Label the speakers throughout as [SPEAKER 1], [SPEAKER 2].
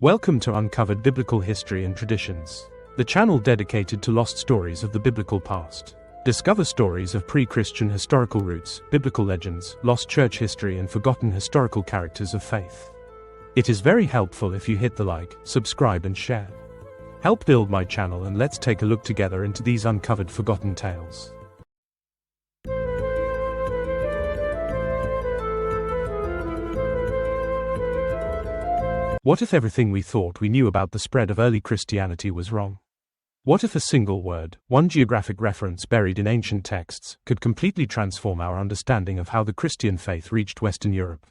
[SPEAKER 1] Welcome to Uncovered Biblical History and Traditions, the channel dedicated to lost stories of the biblical past. Discover stories of pre-Christian historical roots, biblical legends, lost church history and forgotten historical characters of faith. It is very helpful if you hit the like, subscribe and share. Help build my channel and let's take a look together into these uncovered forgotten tales. What if everything we thought we knew about the spread of early Christianity was wrong? What if a single word, one geographic reference buried in ancient texts, could completely transform our understanding of how the Christian faith reached Western Europe?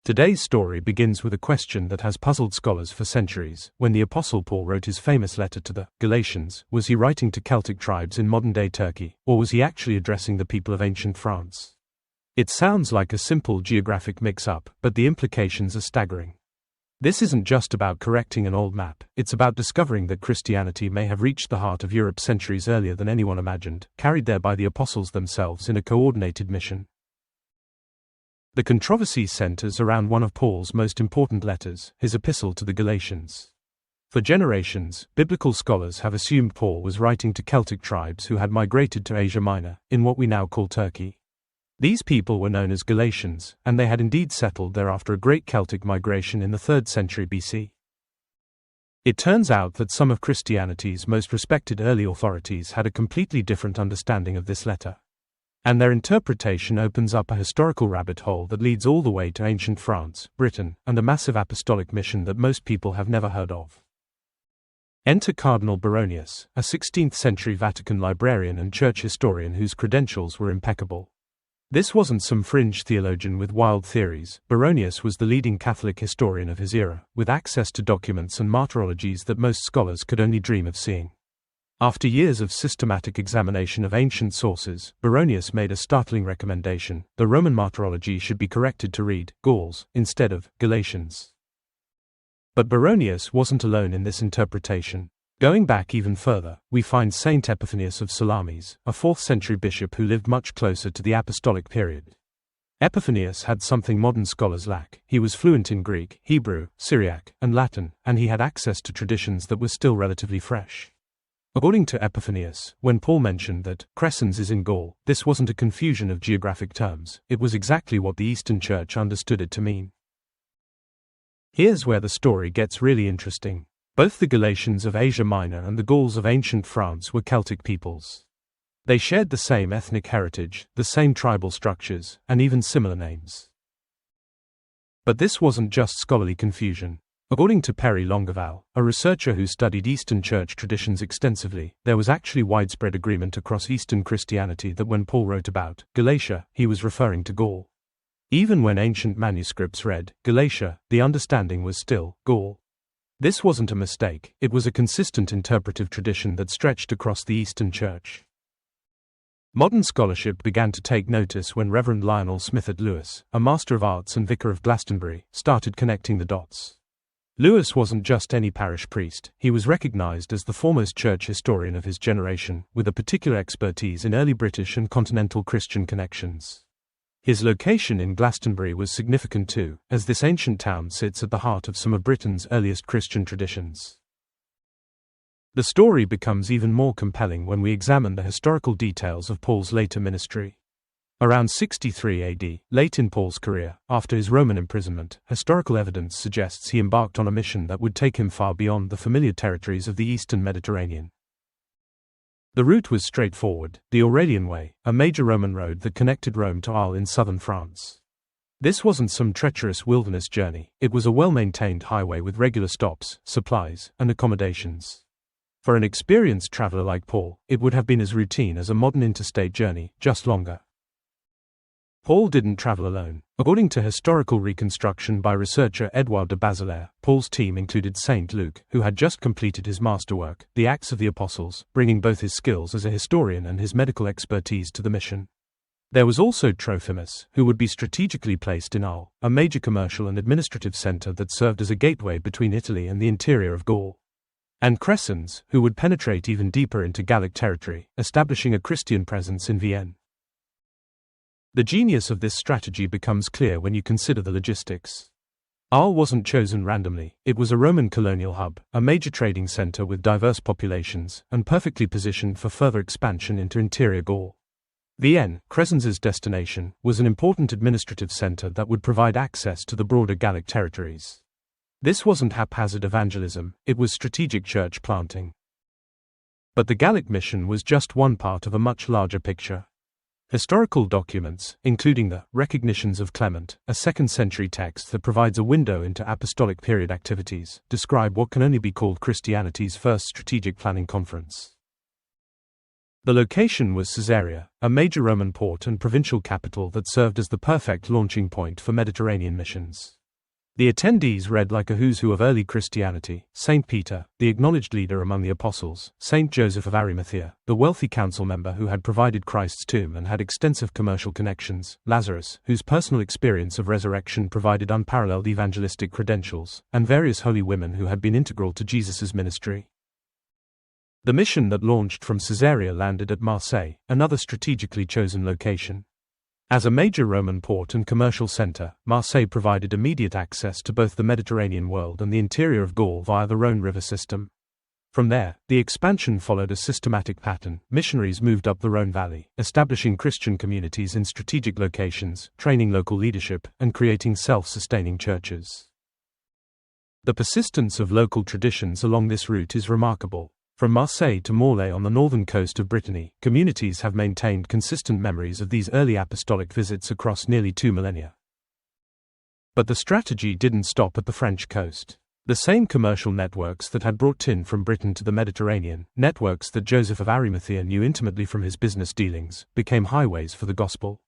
[SPEAKER 1] Today's story begins with a question that has puzzled scholars for centuries. When the Apostle Paul wrote his famous letter to the Galatians, was he writing to Celtic tribes in modern-day Turkey, or was he actually addressing the people of ancient France? It sounds like a simple geographic mix-up, but the implications are staggering. This isn't just about correcting an old map, it's about discovering that Christianity may have reached the heart of Europe centuries earlier than anyone imagined, carried there by the apostles themselves in a coordinated mission. The controversy centers around one of Paul's most important letters, his Epistle to the Galatians. For generations, biblical scholars have assumed Paul was writing to Celtic tribes who had migrated to Asia Minor, in what we now call Turkey. These people were known as Galatians, and they had indeed settled there after a great Celtic migration in the 3rd century BC. It turns out that some of Christianity's most respected early authorities had a completely different understanding of this letter. And their interpretation opens up a historical rabbit hole that leads all the way to ancient France, Britain, and a massive apostolic mission that most people have never heard of. Enter Cardinal Baronius, a 16th century Vatican librarian and church historian whose credentials were impeccable. This wasn't some fringe theologian with wild theories. Baronius was the leading Catholic historian of his era, with access to documents and martyrologies that most scholars could only dream of seeing. After years of systematic examination of ancient sources, Baronius made a startling recommendation: the Roman martyrology should be corrected to read Gauls instead of Galatians. But Baronius wasn't alone in this interpretation. Going back even further, we find Saint Epiphanius of Salamis, a 4th century bishop who lived much closer to the apostolic period. Epiphanius had something modern scholars lack. He was fluent in Greek, Hebrew, Syriac, and Latin, and he had access to traditions that were still relatively fresh. According to Epiphanius, when Paul mentioned that Crescens is in Gaul, this wasn't a confusion of geographic terms, it was exactly what the Eastern Church understood it to mean. Here's where the story gets really interesting. Both the Galatians of Asia Minor and the Gauls of ancient France were Celtic peoples. They shared the same ethnic heritage, the same tribal structures, and even similar names. But this wasn't just scholarly confusion. According to Perry Longueval, a researcher who studied Eastern Church traditions extensively, there was actually widespread agreement across Eastern Christianity that when Paul wrote about Galatia, he was referring to Gaul. Even when ancient manuscripts read Galatia, the understanding was still Gaul. This wasn't a mistake, it was a consistent interpretive tradition that stretched across the Eastern Church. Modern scholarship began to take notice when Reverend Lionel Smithard Lewis, a Master of Arts and Vicar of Glastonbury, started connecting the dots. Lewis wasn't just any parish priest, he was recognized as the foremost church historian of his generation, with a particular expertise in early British and continental Christian connections. His location in Glastonbury was significant too, as this ancient town sits at the heart of some of Britain's earliest Christian traditions. The story becomes even more compelling when we examine the historical details of Paul's later ministry. Around 63 AD, late in Paul's career, after his Roman imprisonment, historical evidence suggests he embarked on a mission that would take him far beyond the familiar territories of the Eastern Mediterranean. The route was straightforward, the Aurelian Way, a major Roman road that connected Rome to Arles in southern France. This wasn't some treacherous wilderness journey, it was a well-maintained highway with regular stops, supplies, and accommodations. For an experienced traveler like Paul, it would have been as routine as a modern interstate journey, just longer. Paul didn't travel alone. According to historical reconstruction by researcher Edouard de Bazilaire, Paul's team included Saint Luke, who had just completed his masterwork, the Acts of the Apostles, bringing both his skills as a historian and his medical expertise to the mission. There was also Trophimus, who would be strategically placed in Arles, a major commercial and administrative center that served as a gateway between Italy and the interior of Gaul. And Crescens, who would penetrate even deeper into Gallic territory, establishing a Christian presence in Vienne. The genius of this strategy becomes clear when you consider the logistics. Arles wasn't chosen randomly. It was a Roman colonial hub, a major trading center with diverse populations, and perfectly positioned for further expansion into interior Gaul. Vienne, Crescens's destination, was an important administrative center that would provide access to the broader Gallic territories. This wasn't haphazard evangelism, it was strategic church planting. But the Gallic mission was just one part of a much larger picture. Historical documents, including the Recognitions of Clement, a 2nd century text that provides a window into apostolic period activities, describe what can only be called Christianity's first strategic planning conference. The location was Caesarea, a major Roman port and provincial capital that served as the perfect launching point for Mediterranean missions. The attendees read like a who's who of early Christianity: St. Peter, the acknowledged leader among the apostles; St. Joseph of Arimathea, the wealthy council member who had provided Christ's tomb and had extensive commercial connections; Lazarus, whose personal experience of resurrection provided unparalleled evangelistic credentials; and various holy women who had been integral to Jesus' ministry. The mission that launched from Caesarea landed at Marseilles, another strategically chosen location. As a major Roman port and commercial center, Marseilles provided immediate access to both the Mediterranean world and the interior of Gaul via the Rhone River system. From there, the expansion followed a systematic pattern. Missionaries moved up the Rhone Valley, establishing Christian communities in strategic locations, training local leadership, and creating self-sustaining churches. The persistence of local traditions along this route is remarkable. From Marseilles to Morlaix on the northern coast of Brittany, communities have maintained consistent memories of these early apostolic visits across nearly 2 millennia. But the strategy didn't stop at the French coast. The same commercial networks that had brought tin from Britain to the Mediterranean, networks that Joseph of Arimathea knew intimately from his business dealings, became highways for the gospel.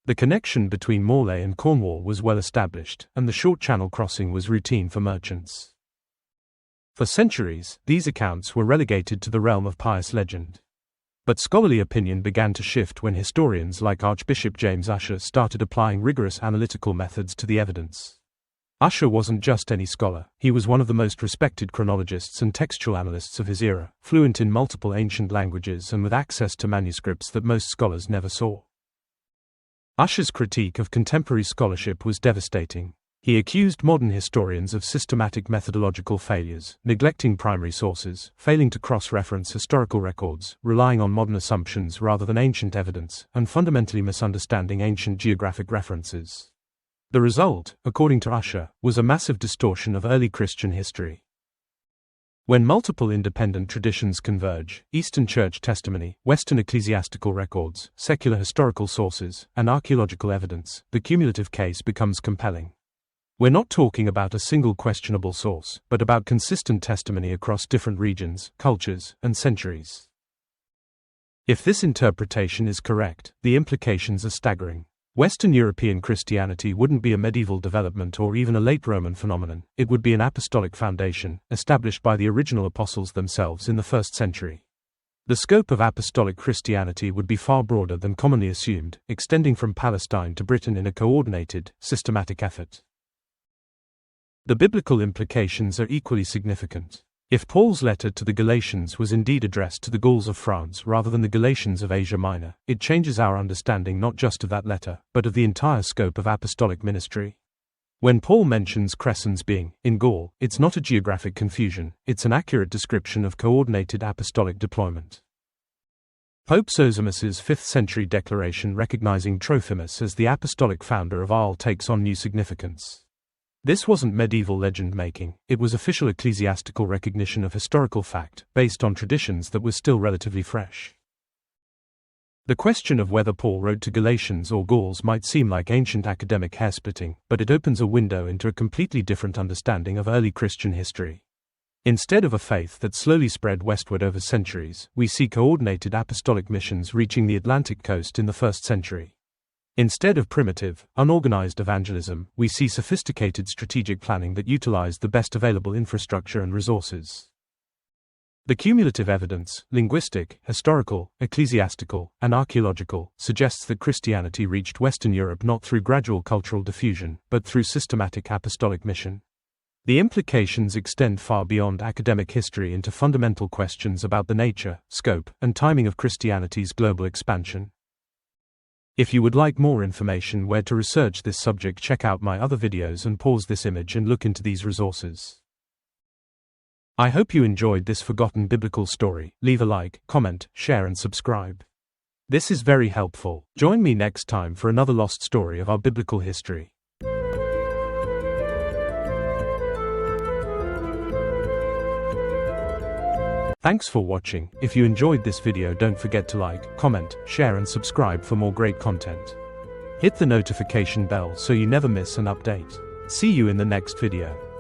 [SPEAKER 1] The connection between Morlaix and Cornwall was well established, and the short channel crossing was routine for merchants. For centuries, these accounts were relegated to the realm of pious legend. But scholarly opinion began to shift when historians like Archbishop James Ussher started applying rigorous analytical methods to the evidence. Ussher wasn't just any scholar, he was one of the most respected chronologists and textual analysts of his era, fluent in multiple ancient languages and with access to manuscripts that most scholars never saw. Ussher's critique of contemporary scholarship was devastating. He accused modern historians of systematic methodological failures, neglecting primary sources, failing to cross-reference historical records, relying on modern assumptions rather than ancient evidence, and fundamentally misunderstanding ancient geographic references. The result, according to Ussher, was a massive distortion of early Christian history. When multiple independent traditions converge, Eastern Church testimony, Western ecclesiastical records, secular historical sources, and archaeological evidence, the cumulative case becomes compelling. We're not talking about a single questionable source, but about consistent testimony across different regions, cultures, and centuries. If this interpretation is correct, the implications are staggering. Western European Christianity wouldn't be a medieval development or even a late Roman phenomenon, it would be an apostolic foundation, established by the original apostles themselves in the 1st century. The scope of apostolic Christianity would be far broader than commonly assumed, extending from Palestine to Britain in a coordinated, systematic effort. The biblical implications are equally significant. If Paul's letter to the Galatians was indeed addressed to the Gauls of France rather than the Galatians of Asia Minor, it changes our understanding not just of that letter, but of the entire scope of apostolic ministry. When Paul mentions Crescens being in Gaul, it's not a geographic confusion, it's an accurate description of coordinated apostolic deployment. Pope Zosimus's 5th century declaration recognizing Trophimus as the apostolic founder of Arles takes on new significance. This wasn't medieval legend-making, it was official ecclesiastical recognition of historical fact, based on traditions that were still relatively fresh. The question of whether Paul wrote to Galatians or Gauls might seem like ancient academic hair-splitting, but it opens a window into a completely different understanding of early Christian history. Instead of a faith that slowly spread westward over centuries, we see coordinated apostolic missions reaching the Atlantic coast in the 1st century. Instead of primitive, unorganized evangelism, we see sophisticated strategic planning that utilized the best available infrastructure and resources. The cumulative evidence, linguistic, historical, ecclesiastical, and archaeological, suggests that Christianity reached Western Europe not through gradual cultural diffusion, but through systematic apostolic mission. The implications extend far beyond academic history into fundamental questions about the nature, scope, and timing of Christianity's global expansion. If you would like more information where to research this subject, check out my other videos and pause this image and look into these resources. I hope you enjoyed this forgotten biblical story. Leave a like, comment, share and subscribe. This is very helpful. Join me next time for another lost story of our biblical history. Thanks for watching. If you enjoyed this video, don't forget to like, comment, share and subscribe for more great content. Hit the notification bell so you never miss an update. See you in the next video.